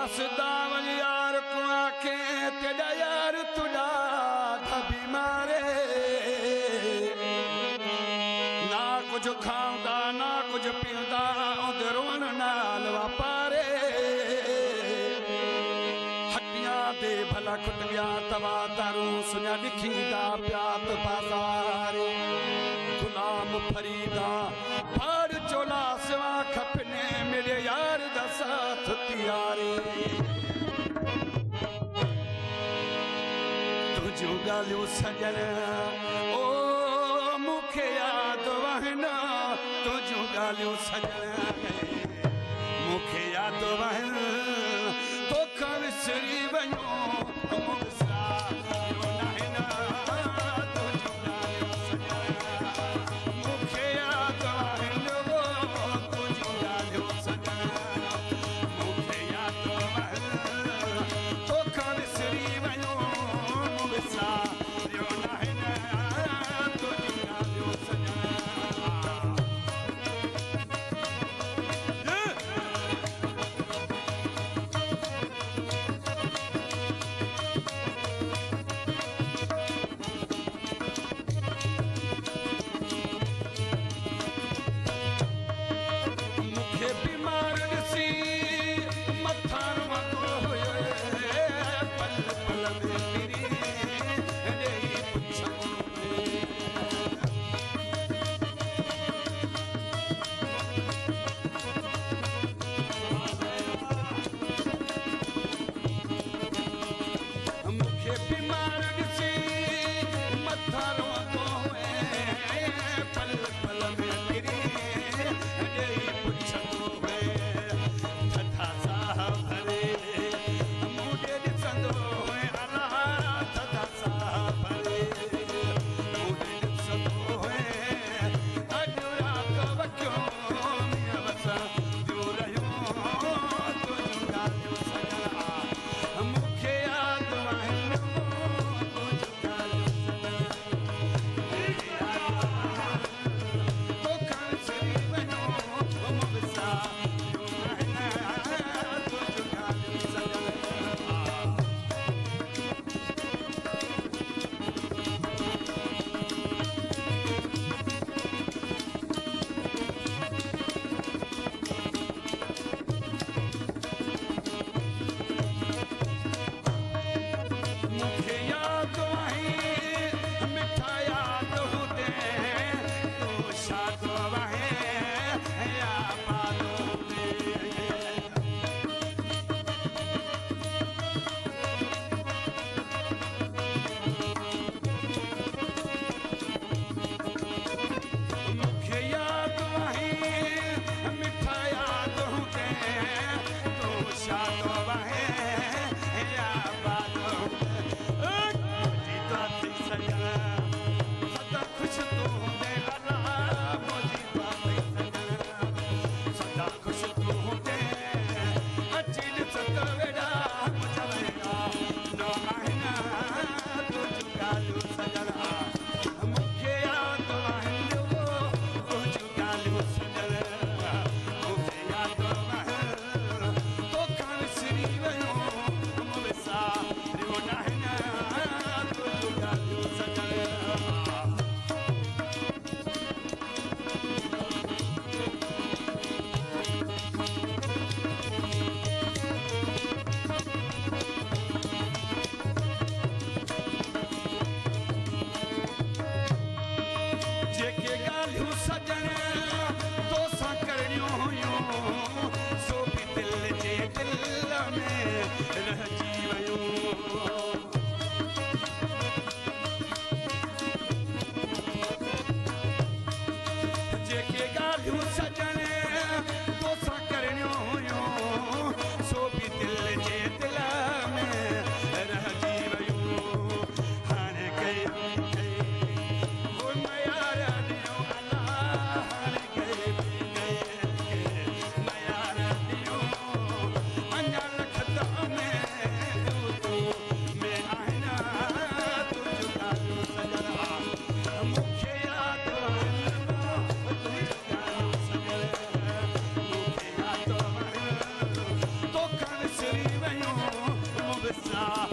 दावल यार को आंखें तेरा यार तुड़ा धबी मारे ना कुछ खाऊंदा ना कुछ पींदा उधरों नाल वापारे हट्टियां दे भला खुट गया तवा दारू सुना लिखीदा प्यात बाजारे गुलाम फरीदा फाड़ चोला सिवा खपने मेरे यार दा साथ तियारे तुझो गालियो सजन ओ मुखे याद वहना तुझो गालियो सजन मुखे याद वहन तोखा विसरी वञो ना